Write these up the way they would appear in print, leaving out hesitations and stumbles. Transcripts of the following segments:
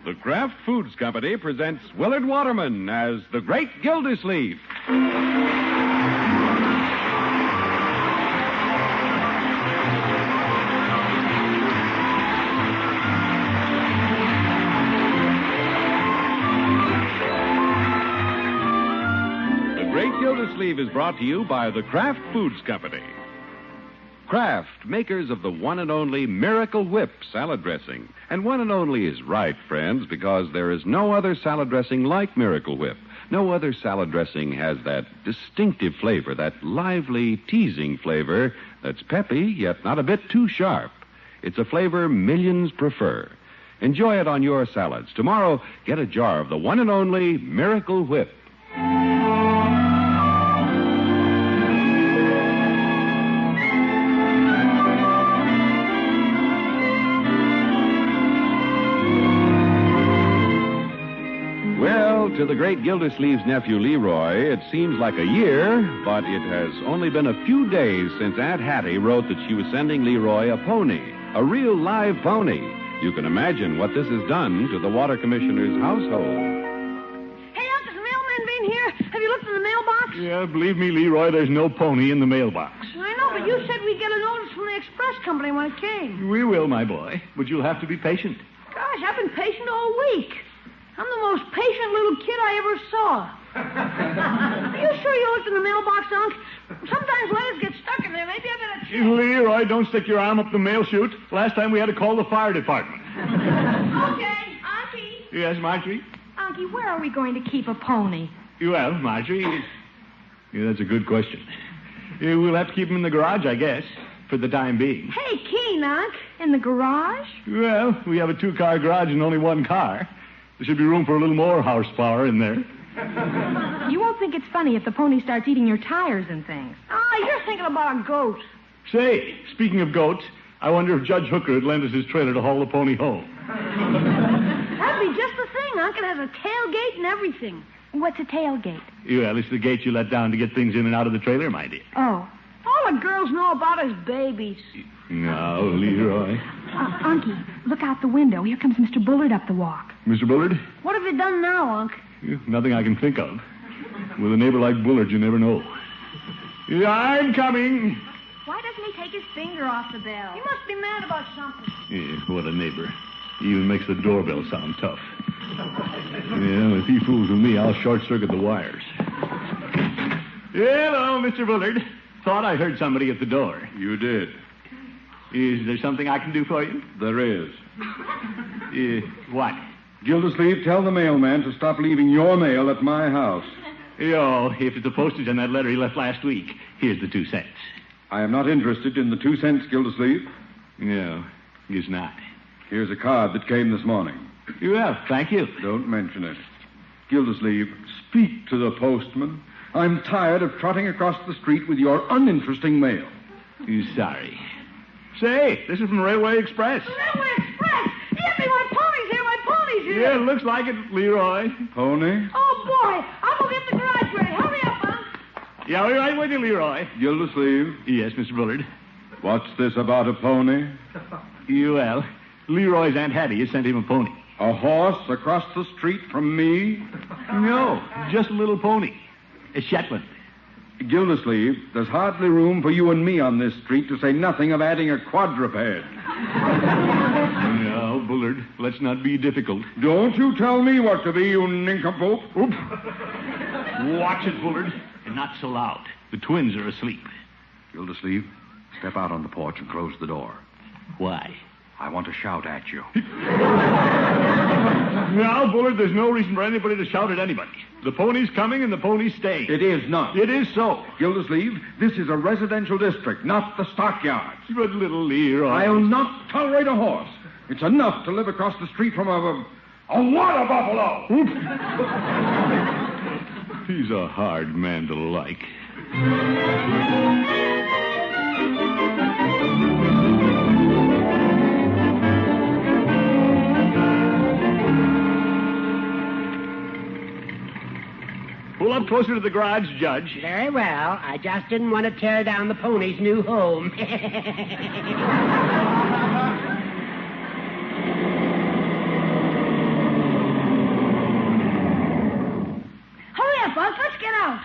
The Kraft Foods Company presents Willard Waterman as the Great Gildersleeve. The Great Gildersleeve is brought to you by the Kraft Foods Company. Kraft, makers of the one and only Miracle Whip salad dressing. And one and only is right, friends, because there is no other salad dressing like Miracle Whip. No other salad dressing has that distinctive flavor, that lively, teasing flavor that's peppy, yet not a bit too sharp. It's a flavor millions prefer. Enjoy it on your salads. Tomorrow, get a jar of the one and only Miracle Whip. To the great Gildersleeve's nephew, Leroy, it seems like a year, but it has only been a few days since Aunt Hattie wrote that she was sending Leroy a pony, a real live pony. You can imagine what this has done to the water commissioner's household. Hey, Unc, has the mailman been here? Have you looked in the mailbox? Yeah, believe me, Leroy, there's no pony in the mailbox. I know, but you said we'd get a notice from the express company when it came. We will, my boy, but you'll have to be patient. Gosh, I've been patient all week. I'm the most patient little kid I ever saw. Are you sure you looked in the mailbox, Unc? Sometimes letters get stuck in there. Maybe I better check. Leroy, don't stick your arm up the mail chute. Last time we had to call the fire department. Okay, Unky. Yes, Marjorie? Unky, where are we going to keep a pony? Well, Marjorie, that's a good question. We'll have to keep him in the garage, I guess, for the time being. Hey, Keen, Unc. In the garage? Well, we have a two-car garage and only one car. There should be room for a little more horsepower in there. You won't think it's funny if the pony starts eating your tires and things. You're thinking about a goat. Say, speaking of goats, I wonder if Judge Hooker would lend us his trailer to haul the pony home. That'd be just the thing, Unc. It has a tailgate and everything. What's a tailgate? Well, it's the gate you let down to get things in and out of the trailer, my dear. Oh. All the girls know about is babies. No, Leroy. Unky, look out the window. Here comes Mr. Bullard up the walk. Mr. Bullard? What have you done now, Unc? Nothing I can think of. With a neighbor like Bullard, you never know. I'm coming. Why doesn't he take his finger off the bell? He must be mad about something. Yeah, what a neighbor. He even makes the doorbell sound tough. Yeah, if he fools with me, I'll short-circuit the wires. Hello, Mr. Bullard. Thought I heard somebody at the door. You did. Is there something I can do for you? There is. What? Gildersleeve, tell the mailman to stop leaving your mail at my house. Oh, if it's the postage on that letter he left last week, here's the 2 cents. I am not interested in the 2 cents, Gildersleeve. No, guess not. Here's a card that came this morning. Well, thank you. Don't mention it. Gildersleeve, speak to the postman. I'm tired of trotting across the street with your uninteresting mail. Sorry. Say, this is from Railway Express. Railway Express? Yippee, my pony's here, my pony's here. Yeah, looks like it, Leroy. Pony? Oh, boy. I'll go get the garage ready. Hurry up, Unc. Yeah, we're right with you, Leroy. Gildersleeve? Yes, Mr. Bullard. What's this about a pony? Well, Leroy's Aunt Hattie has sent him a pony. A horse across the street from me? No, just a little pony. A Shetland. Gildersleeve, there's hardly room for you and me on this street, to say nothing of adding a quadruped. No, Bullard, let's not be difficult. Don't you tell me what to be, you nincompoop. Oop. Watch it, Bullard, and not so loud. The twins are asleep. Gildersleeve, step out on the porch and close the door. Why? I want to shout at you. Now, Bullard, there's no reason for anybody to shout at anybody. The pony's coming and the pony's staying. It is not. It is so. Gildersleeve, this is a residential district, not the stockyards. But little Leroy... I'll not tolerate a horse. It's enough to live across the street from a water buffalo. He's a hard man to like. Pull up closer to the garage, Judge. Very well. I just didn't want to tear down the pony's new home.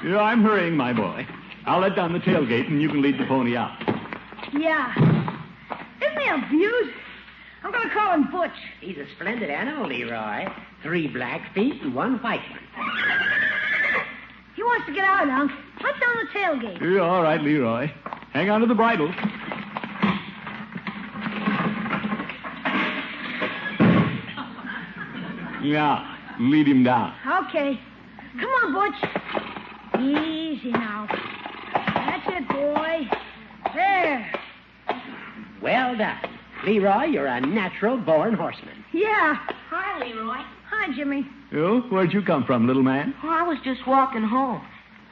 Yeah, I'm hurrying, my boy. I'll let down the tailgate, and you can lead the pony out. Yeah. Isn't he a beaut? I'm going to call him Butch. He's a splendid animal, Leroy. 3 black feet and 1 white one. He wants to get out, Unc. Let down the tailgate. Yeah, all right, Leroy. Hang on to the bridle. Yeah, lead him down. Okay. Come on, Butch. Easy now. That's it, boy. There. Well done. Leroy, you're a natural-born horseman. Yeah. Hi, Leroy. Hi, Jimmy. Oh, where'd you come from, little man? Oh, I was just walking home.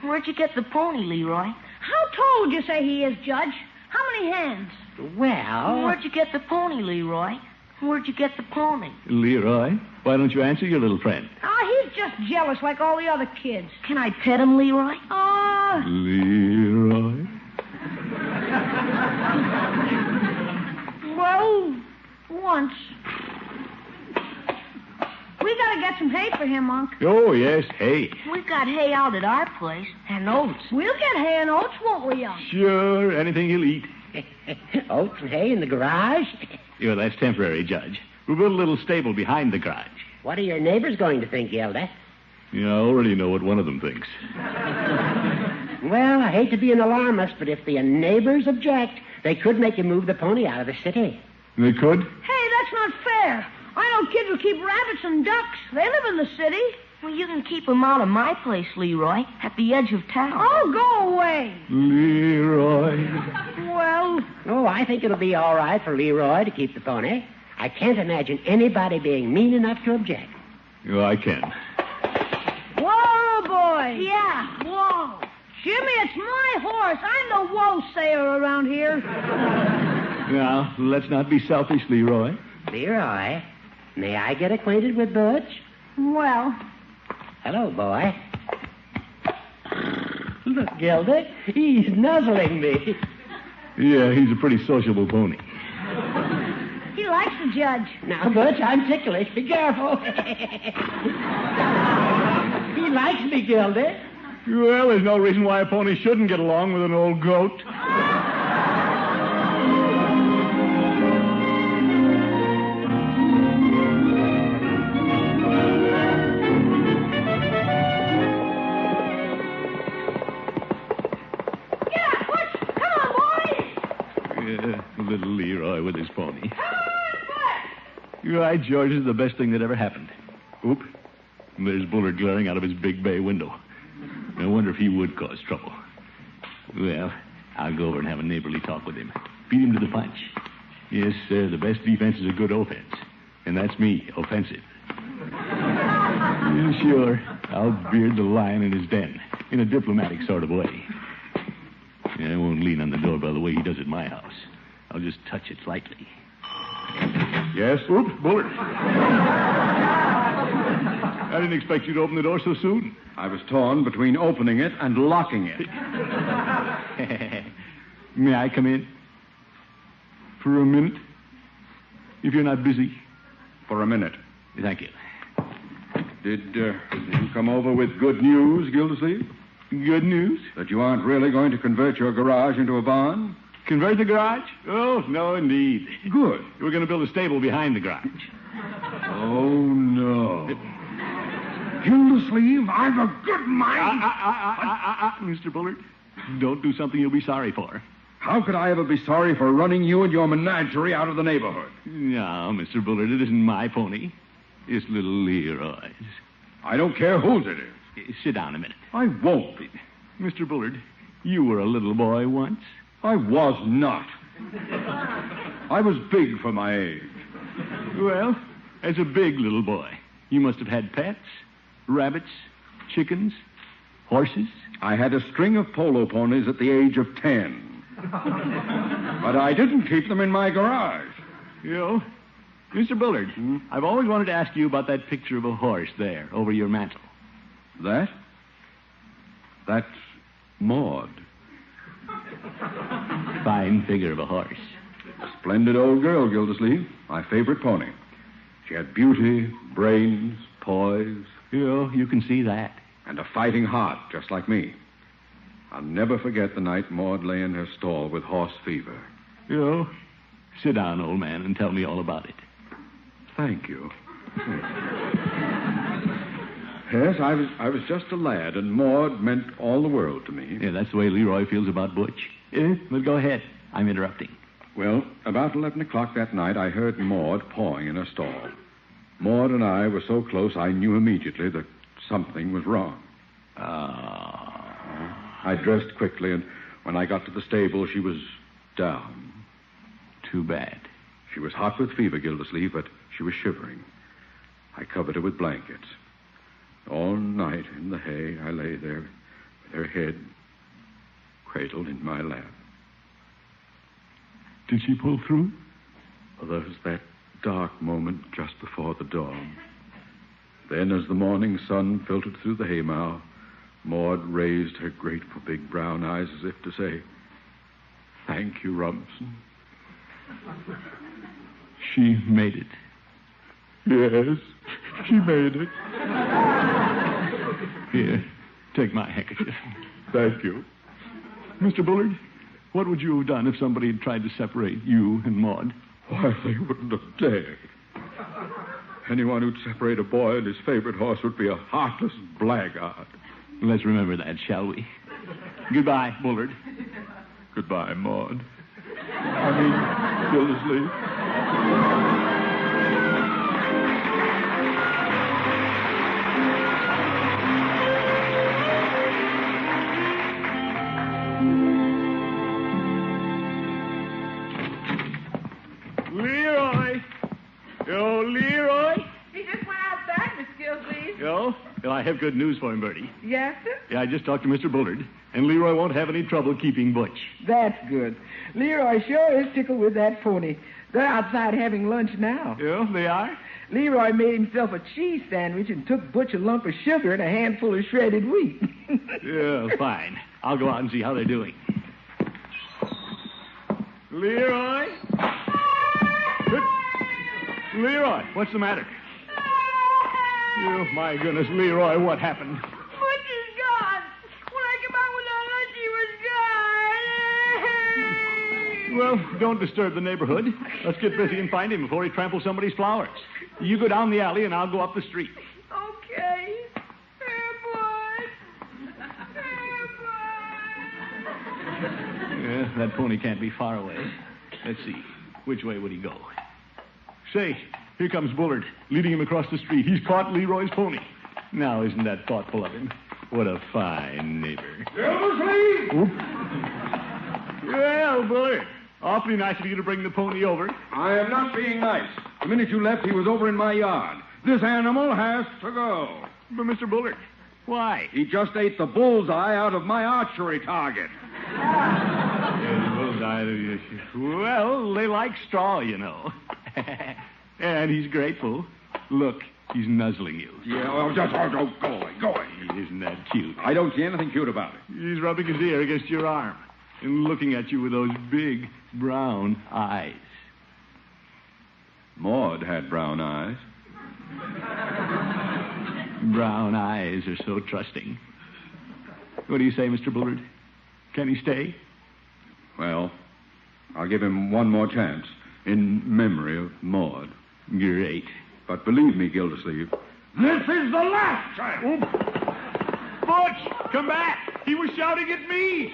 Where'd you get the pony, Leroy? How tall would you say he is, Judge? How many hands? Well... Where'd you get the pony, Leroy? Where'd you get the pony? Leroy, why don't you answer your little friend? He's just jealous like all the other kids. Can I pet him, Leroy? Leroy? Well, once. We gotta get some hay for him, Unc. Oh, yes, hay. We've got hay out at our place and oats. We'll get hay and oats, won't we, Unc? Sure, anything he'll eat. Oats and hay in the garage? Yeah, that's temporary, Judge. We'll build a little stable behind the garage. What are your neighbors going to think, Gilda? Yeah, I already know what one of them thinks. Well, I hate to be an alarmist, but if the neighbors object, they could make you move the pony out of the city. They could? Hey, that's not fair. I know kids who keep rabbits and ducks. They live in the city. Well, you can keep him out of my place, Leroy, at the edge of town. Oh, go away. Leroy. Well, Oh, I think it'll be all right for Leroy to keep the pony. I can't imagine anybody being mean enough to object. Oh, I can. whoa, boy. Yeah, whoa. Jimmy, it's my horse. I'm the woe sayer around here. Now, let's not be selfish, Leroy. Leroy, may I get acquainted with Butch? Well, Hello, boy. Look, Gilda, he's nuzzling me. Yeah, he's a pretty sociable pony. he likes the judge. Now, Butch, I'm ticklish. Be careful. He likes me, Gilda. Well, there's no reason why a pony shouldn't get along with an old goat. Yeah, Butch, come on, boy. Yeah, little Leroy with his pony. Come on, Butch. You're right, George. This is the best thing that ever happened. Oop. There's Bullard glaring out of his big bay window. I wonder if he would cause trouble. Well, I'll go over and have a neighborly talk with him. Beat him to the punch. Yes, sir, the best defense is a good offense. And that's me, offensive. Yeah, sure, I'll beard the lion in his den, in a diplomatic sort of way. Yeah, I won't lean on the doorbell the way he does at my house. I'll just touch it lightly. Yes? Oops, Bullard. I didn't expect you to open the door so soon. I was torn between opening it and locking it. May I come in? For a minute? If you're not busy. For a minute. Thank you. Did you come over with good news, Gildersleeve? Good news? That you aren't really going to convert your garage into a barn? Convert the garage? Oh, no, indeed. Good. We're going to build a stable behind the garage. Oh, no. Gildersleeve, I've a good mind. Mr. Bullard, don't do something you'll be sorry for. How could I ever be sorry for running you and your menagerie out of the neighborhood? No, Mr. Bullard, it isn't my pony. It's little Leroy's. I don't care whose it is. Sit down a minute. I won't. Mr. Bullard, you were a little boy once. I was not. I was big for my age. Well, as a big little boy, you must have had pets, rabbits, chickens, horses. I had a string of polo ponies at the age of 10. But I didn't keep them in my garage. You know, Mr. Bullard, I've always wanted to ask you about that picture of a horse there over your mantel. That? That's Maud. Fine figure of a horse. Splendid old girl, Gildersleeve. My favorite pony. She had beauty, brains, poise. You know, you can see that. And a fighting heart, just like me. I'll never forget the night Maud lay in her stall with horse fever. Sit down, old man, and tell me all about it. Thank you. Yes, I was just a lad, and Maud meant all the world to me. Yeah, that's the way Leroy feels about Butch. But go ahead. I'm interrupting. Well, about 11 o'clock that night, I heard Maud pawing in her stall. Maud and I were so close, I knew immediately that something was wrong. I dressed quickly, and when I got to the stable, she was down. Too bad. She was hot with fever, Gildersleeve, but she was shivering. I covered her with blankets. All night in the hay, I lay there with her head cradled in my lap. Did she pull through? Well, there was that dark moment just before the dawn. Then, as the morning sun filtered through the haymow, Maud raised her grateful big brown eyes as if to say, "Thank you, Rumson." She made it. Yes, she made it. Here, take my handkerchief. Thank you. Mr. Bullard, what would you have done if somebody had tried to separate you and Maud? Why, they wouldn't have dared. Anyone who'd separate a boy and his favorite horse would be a heartless blackguard. Let's remember that, shall we? Goodbye, Bullard. Goodbye, Maud. Gildersleeve. Leroy! Yo, Leroy! He just went out back, Miss Gildersleeve. Yo? Well, I have good news for him, Bertie. Yes, sir? Yeah, I just talked to Mr. Bullard, and Leroy won't have any trouble keeping Butch. That's good. Leroy sure is tickled with that pony. They're outside having lunch now. Yeah, they are? Leroy made himself a cheese sandwich and took Butch a lump of sugar and a handful of shredded wheat. Yeah, fine. I'll go out and see how they're doing. Leroy? Leroy, what's the matter? Oh, my goodness, Leroy, what happened? Butch is gone. When I came out with our lunch, he was gone. Well, don't disturb the neighborhood. Let's get busy and find him before he tramples somebody's flowers. You go down the alley, and I'll go up the street. Okay. Yeah, that pony can't be far away. Let's see. Which way would he go? Say, here comes Bullard, leading him across the street. He's caught Leroy's pony. Now, isn't that thoughtful of him? What a fine neighbor. Gildersleeve! Well, Bullard, awfully nice of you to bring the pony over. I am not being nice. The minute you left, he was over in my yard. This animal has to go. But, Mr. Bullard, why? He just ate the bullseye out of my archery target. Well, they like straw, you know. And he's grateful. Look, he's nuzzling you. Yeah, well, just go away. Isn't that cute? I don't see anything cute about it. He's rubbing his ear against your arm and looking at you with those big brown eyes. Maud had brown eyes. Brown eyes are so trusting. What do you say, Mr. Bullard? Can he stay? Well, I'll give him one more chance in memory of Maud. Great. But believe me, Gildersleeve, this is the last chance. Butch, come back. He was shouting at me.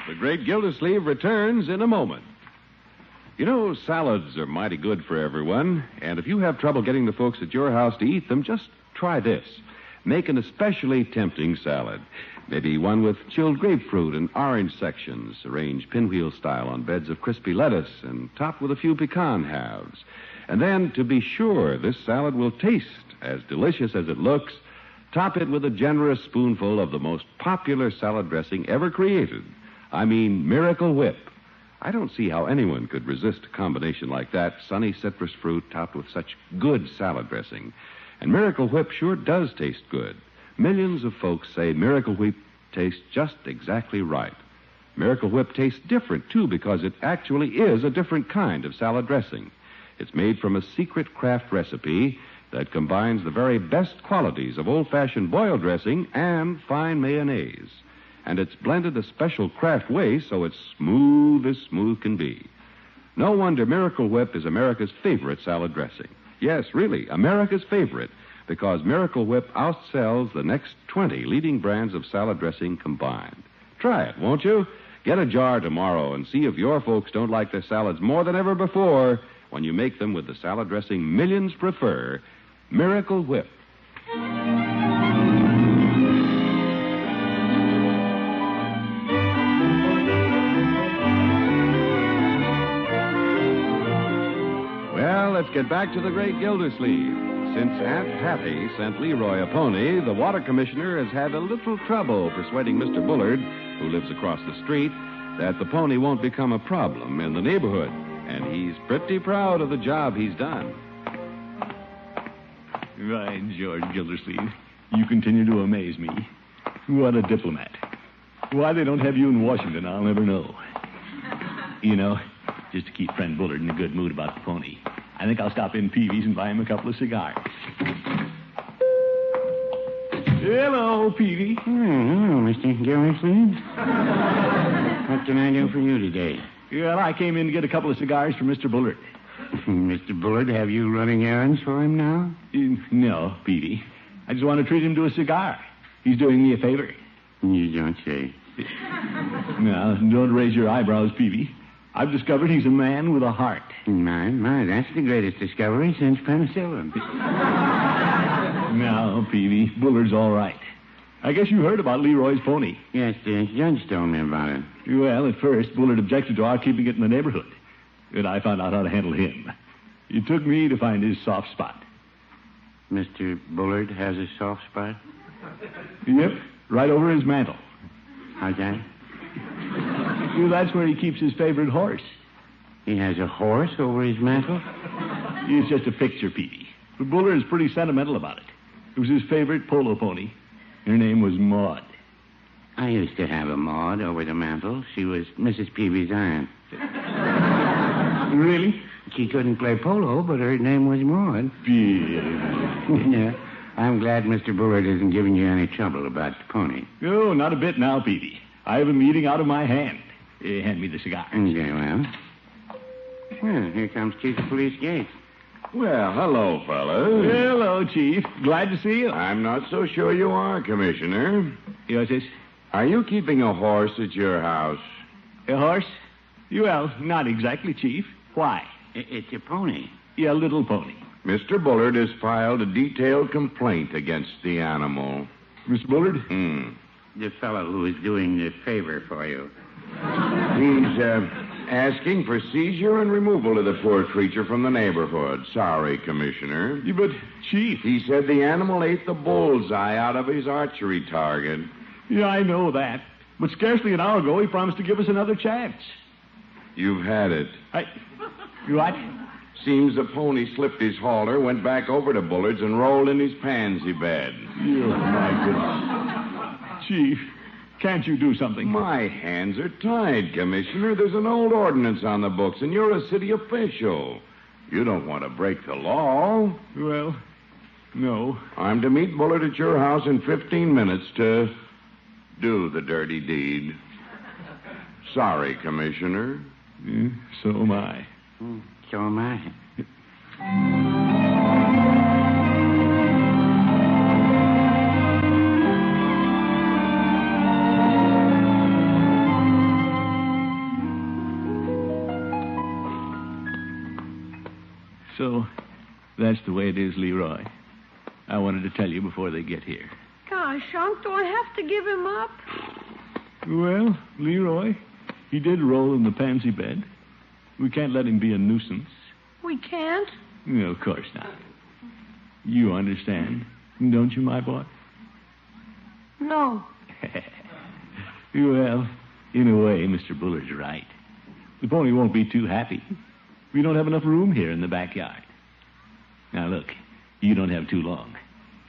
The great Gildersleeve returns in a moment. You know, salads are mighty good for everyone, and if you have trouble getting the folks at your house to eat them, just try this. Make an especially tempting salad. Maybe one with chilled grapefruit and orange sections, arranged pinwheel style on beds of crispy lettuce, and topped with a few pecan halves. And then, to be sure this salad will taste as delicious as it looks, top it with a generous spoonful of the most popular salad dressing ever created. I mean, Miracle Whip. I don't see how anyone could resist a combination like that, sunny citrus fruit topped with such good salad dressing. And Miracle Whip sure does taste good. millions of folks say Miracle Whip tastes just exactly right. Miracle Whip tastes different, too, because it actually is a different kind of salad dressing. It's made from a secret Kraft recipe that combines the very best qualities of old-fashioned boiled dressing and fine mayonnaise. And it's blended a special Kraft way so it's smooth as smooth can be. No wonder Miracle Whip is America's favorite salad dressing. Yes, really, America's favorite, because Miracle Whip outsells the next 20 leading brands of salad dressing combined. Try it, won't you? Get a jar tomorrow and see if your folks don't like their salads more than ever before when you make them with the salad dressing millions prefer, Miracle Whip. Well, let's get back to the great Gildersleeve. Since Aunt Patty sent Leroy a pony, the water commissioner has had a little trouble persuading Mr. Bullard, who lives across the street, that the pony won't become a problem in the neighborhood. And he's pretty proud of the job he's done. Right, George Gildersleeve. You continue to amaze me. What a diplomat. Why they don't have you in Washington, I'll never know. You know, just to keep friend Bullard in a good mood about the pony, I think I'll stop in Peavy's and buy him a couple of cigars. Hello, Peavy. Hello, Mr. Gildersleeve. What can I do for you today? Well, I came in to get a couple of cigars for Mr. Bullard. Mr. Bullard, have you running errands for him now? No, Peavy. I just want to treat him to a cigar. He's doing me a favor. You don't say. Now, don't raise your eyebrows, Peavy. I've discovered he's a man with a heart. My, that's the greatest discovery since penicillin. Now, Peavy, Bullard's all right. I guess you heard about Leroy's pony. Yes, the judge told me about it. Well, at first, Bullard objected to our keeping it in the neighborhood. But I found out how to handle him. It took me to find his soft spot. Mr. Bullard has a soft spot? Yep, right over his mantle. How's that? Well, that's where he keeps his favorite horse. He has a horse over his mantle? It's just a picture, Peavy. But Bullard is pretty sentimental about it. It was his favorite polo pony. Her name was Maud. I used to have a Maud over the mantle. She was Mrs. Peavy's aunt. Really? She couldn't play polo, but her name was Maud. Yeah. I'm glad Mr. Bullard isn't giving you any trouble about the pony. Oh, not a bit now, Peavy. I have him eating out of my hand. Hand me the cigar. Okay, well, here comes Chief of Police Gates. Well, hello, fellas. Hello, Chief. Glad to see you. I'm not so sure you are, Commissioner. Yes, yes. Are you keeping a horse at your house? A horse? Well, not exactly, Chief. Why? It's a pony. Yeah, a little pony. Mr. Bullard has filed a detailed complaint against the animal. Mr. Bullard? The fellow who is doing the favor for you. He's asking for seizure and removal of the poor creature from the neighborhood. Sorry, Commissioner. Yeah, but, Chief... He said the animal ate the bullseye out of his archery target. Yeah, I know that. But scarcely an hour ago, he promised to give us another chance. You've had it. What? Seems the pony slipped his halter, went back over to Bullard's, and rolled in his pansy bed. Oh, my goodness. Chief, can't you do something? My hands are tied, Commissioner. There's an old ordinance on the books, and you're a city official. You don't want to break the law. Well, no. I'm to meet Bullard at your house in 15 minutes to do the dirty deed. Sorry, Commissioner. So am I. So am I. So, that's the way it is, Leroy. I wanted to tell you before they get here. Gosh, Unc, do I have to give him up? Well, Leroy, he did roll in the pansy bed. We can't let him be a nuisance. We can't? No, of course not. You understand, don't you, my boy? No. Well, in a way, Mr. Bullard's right. The pony won't be too happy. We don't have enough room here in the backyard. Now, look, you don't have too long.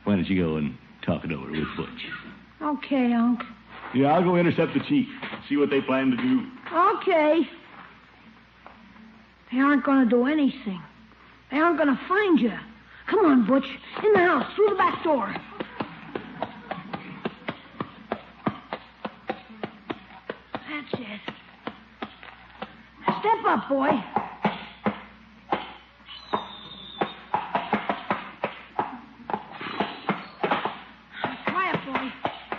Why don't you go and talk it over with Butch. Okay, Unc. Yeah, I'll go intercept the chief, see what they plan to do. Okay. They aren't going to do anything. They aren't going to find you. Come on, Butch. In the house, through the back door. That's it. Step up, boy. Quiet, boy.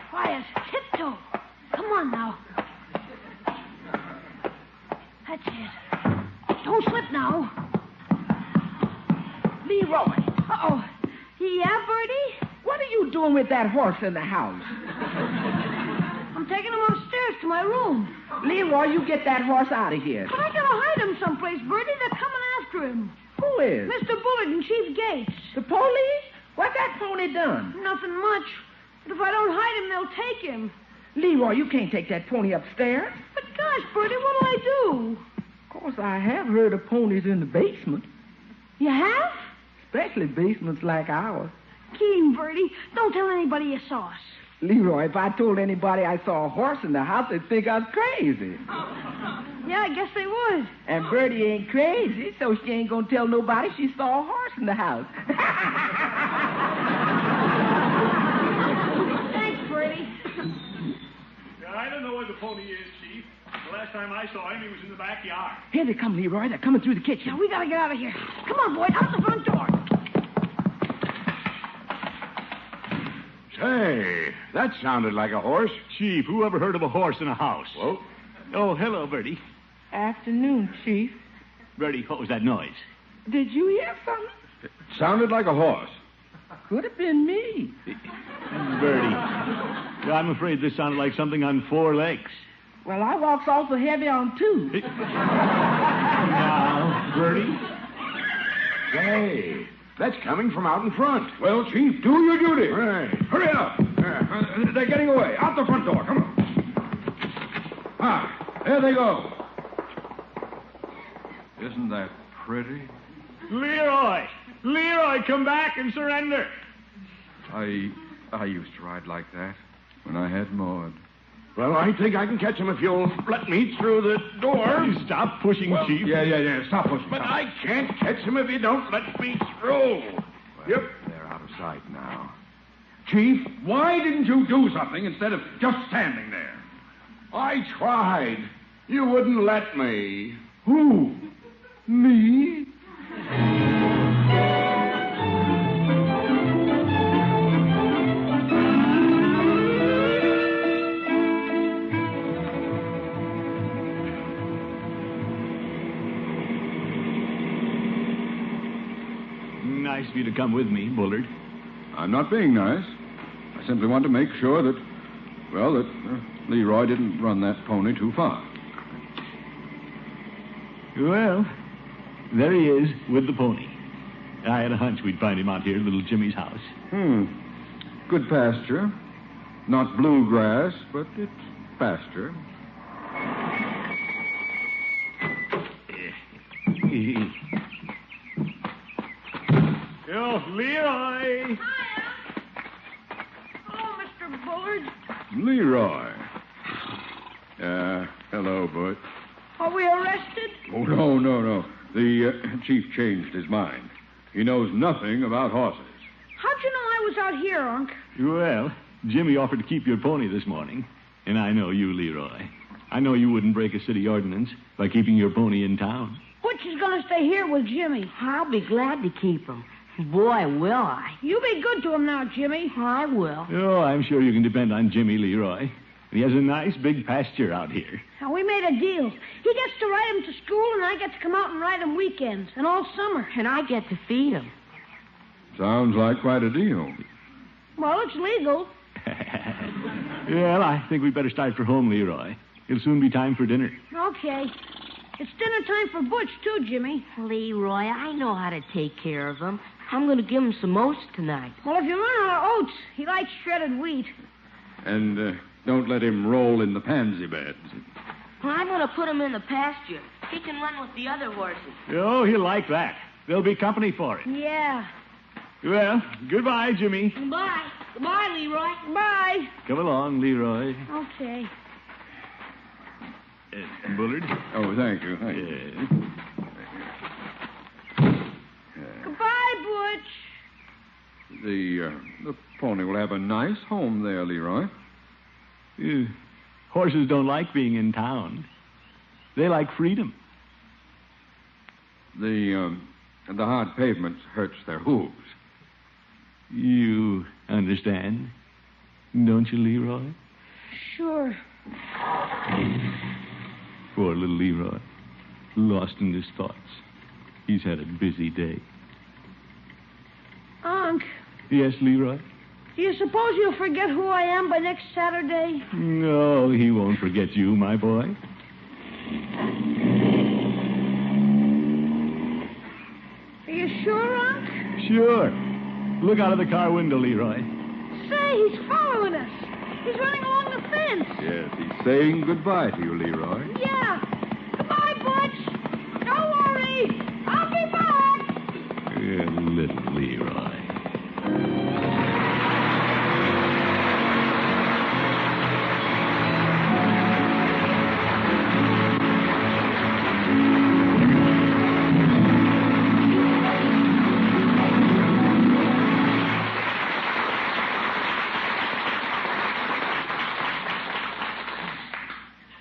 Quiet. Tiptoe. Come on now. That's it. Don't slip now. Leroy, Uh-oh. Yeah, Bertie? what are you doing with that horse in the house? I'm taking him upstairs to my room. Leroy, you get that horse out of here. But I gotta hide him someplace, Bertie. They're coming after him. Who is? Mr. Bullard and Chief Gates. The police? What that pony done? Nothing much. But if I don't hide him, they'll take him. Leroy, you can't take that pony upstairs. But gosh, Bertie, what'll I do? Of course, I have heard of ponies in the basement, You have? especially basements like ours. Keen, Bertie. Don't tell anybody you saw us. Leroy, if I told anybody I saw a horse in the house, they'd think I was crazy. Yeah, I guess they would. And Bertie ain't crazy, so she ain't gonna tell nobody she saw a horse in the house. Thanks, Bertie. I don't know where the pony is, Chief. The last time I saw him, he was in the backyard. Here they come, Leroy. They're coming through the kitchen. Now, we gotta get out of here. Come on, boy. Out the front door. Say, that sounded like a horse. Chief, who ever heard of a horse in a house? Whoa. Oh, hello, Bertie. Afternoon, Chief. Bertie, what was that noise? Did you hear something? It sounded like a horse. Could have been me. Bertie, I'm afraid this sounded like something on 4 legs. Well, I walks awful heavy on 2. Now, Bertie? Say, that's coming from out in front. Well, Chief, do your duty. Right. Hurry up. They're getting away. Out the front door. Come on. Ah, there they go. Isn't that pretty? Leroy! Leroy, come back and surrender! I used to ride like that when I had Maud. Well, I think I can catch him if you'll let me through the door. Stop pushing, Well, Chief. Yeah. Stop pushing. But I can't catch him if you don't let me through. Well, they're out of sight now. Chief, why didn't you do something instead of just standing there? I tried. You wouldn't let me. Who? Me? Nice of you to come with me, Bullard. I'm not being nice. I simply want to make sure that Leroy didn't run that pony too far. Well, there he is with the pony. I had a hunch we'd find him out here at little Jimmy's house. Good pasture. Not bluegrass, but it's pasture. Yo, Leroy! Oh, Mr. Bullard. Leroy. Hello, Butch. Are we arrested? Oh, no. The chief changed his mind. He knows nothing about horses. How'd you know I was out here, Unc? Well, Jimmy offered to keep your pony this morning. And I know you, Leroy. I know you wouldn't break a city ordinance by keeping your pony in town. Butch is gonna stay here with Jimmy. I'll be glad to keep him. Boy, will I. You be good to him now, Jimmy. I will. Oh, I'm sure you can depend on Jimmy, Leroy. He has a nice big pasture out here. Now, we made a deal. He gets to ride him to school, and I get to come out and ride him weekends and all summer. And I get to feed him. Sounds like quite a deal. Well, it's legal. Well, I think we better start for home, Leroy. It'll soon be time for dinner. Okay. It's dinner time for Butch, too, Jimmy. Leroy, I know how to take care of him. I'm going to give him some oats tonight. Well, if you run out of oats, he likes shredded wheat. And don't let him roll in the pansy beds. Well, I'm going to put him in the pasture. He can run with the other horses. Oh, he'll like that. There'll be company for it. Yeah. Well, goodbye, Jimmy. Bye. Goodbye, Leroy. Bye. Come along, Leroy. Okay. Bullard? Oh, thank you. Thank you. Yeah. Goodbye, Butch. The pony will have a nice home there, Leroy. Horses don't like being in town. They like freedom. The hard pavement hurts their hooves. You understand, don't you, Leroy? Sure. Poor little Leroy, lost in his thoughts. He's had a busy day. Unc, Yes, Leroy? do you suppose you'll forget who I am by next Saturday? No, he won't forget you, my boy. Are you sure, Unc? Sure. Look out of the car window, Leroy. Say, he's following us. He's running along the fence. Yes, he's saying goodbye to you, Leroy. Yeah. Goodbye, Butch. Don't worry. I'll be back. Little Leroy.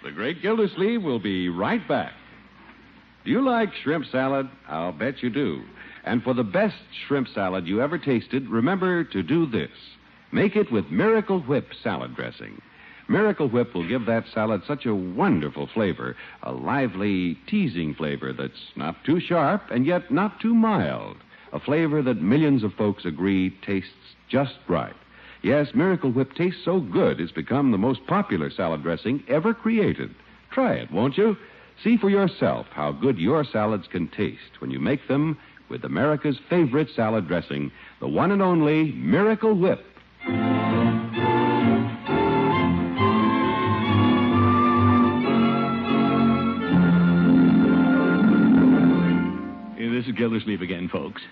The Great Gildersleeve will be right back. Do you like shrimp salad? I'll bet you do. And for the best shrimp salad you ever tasted, remember to do this. Make it with Miracle Whip salad dressing. Miracle Whip will give that salad such a wonderful flavor, a lively, teasing flavor that's not too sharp and yet not too mild. A flavor that millions of folks agree tastes just right. Yes, Miracle Whip tastes so good it's become the most popular salad dressing ever created. Try it, won't you? See for yourself how good your salads can taste when you make them with America's favorite salad dressing, the one and only Miracle Whip. This is Gildersleeve again, folks.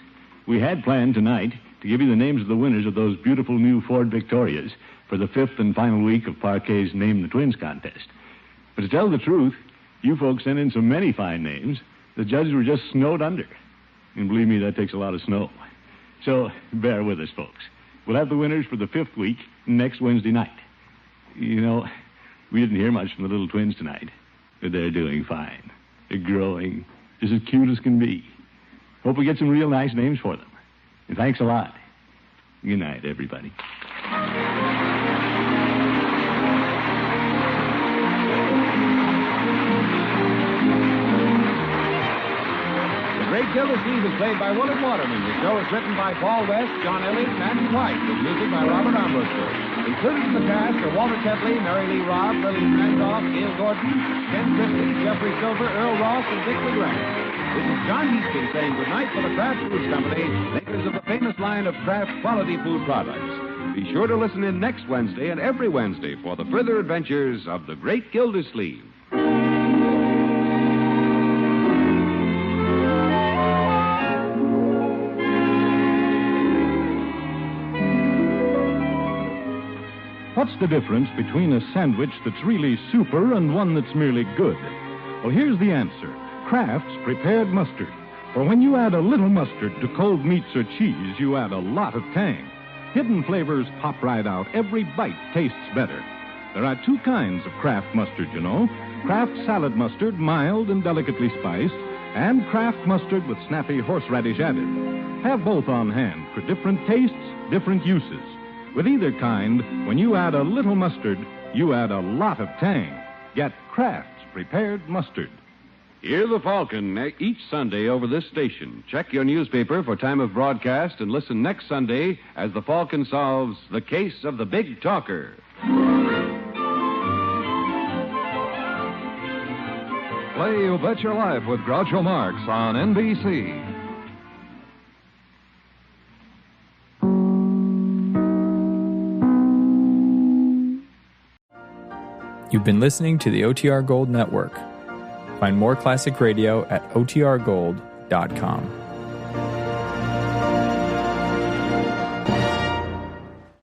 We had planned tonight to give you the names of the winners of those beautiful new Ford Victorias for the fifth and final week of Parquet's Name the Twins contest. But to tell the truth, you folks sent in so many fine names, the judges were just snowed under. And believe me, that takes a lot of snow. So bear with us, folks. We'll have the winners for the fifth week next Wednesday night. You know, we didn't hear much from the little twins tonight, but they're doing fine. They're growing, just as cute as can be. Hope we get some real nice names for them. And thanks a lot. Good night, everybody. The Great Gildersleeve is played by Willard Waterman. The show is written by Paul West, John Elliott, and Andy White, with music by Robert Armbruster. Included in the cast are Walter Tetley, Mary Lee Robb, Lillian Randolph, Gail Gordon, Ken Christie, Jeffrey Silver, Earl Ross, and Dick LeGrand. This is John Easton saying goodnight for the Kraft Foods Company, makers of the famous line of Kraft quality food products. Be sure to listen in next Wednesday and every Wednesday for the further adventures of the Great Gildersleeve. What's the difference between a sandwich that's really super and one that's merely good? Well, here's the answer. Kraft's Prepared Mustard. For when you add a little mustard to cold meats or cheese, you add a lot of tang. Hidden flavors pop right out. Every bite tastes better. There are two kinds of Kraft mustard, you know. Kraft salad mustard, mild and delicately spiced, and Kraft mustard with snappy horseradish added. Have both on hand for different tastes, different uses. With either kind, when you add a little mustard, you add a lot of tang. Get Kraft's Prepared Mustard. Hear the Falcon each Sunday over this station. Check your newspaper for time of broadcast and listen next Sunday as the Falcon solves the case of the Big Talker. Play You Bet Your Life with Groucho Marx on NBC. You've been listening to the OTR Gold Network. Find more classic radio at otrgold.com.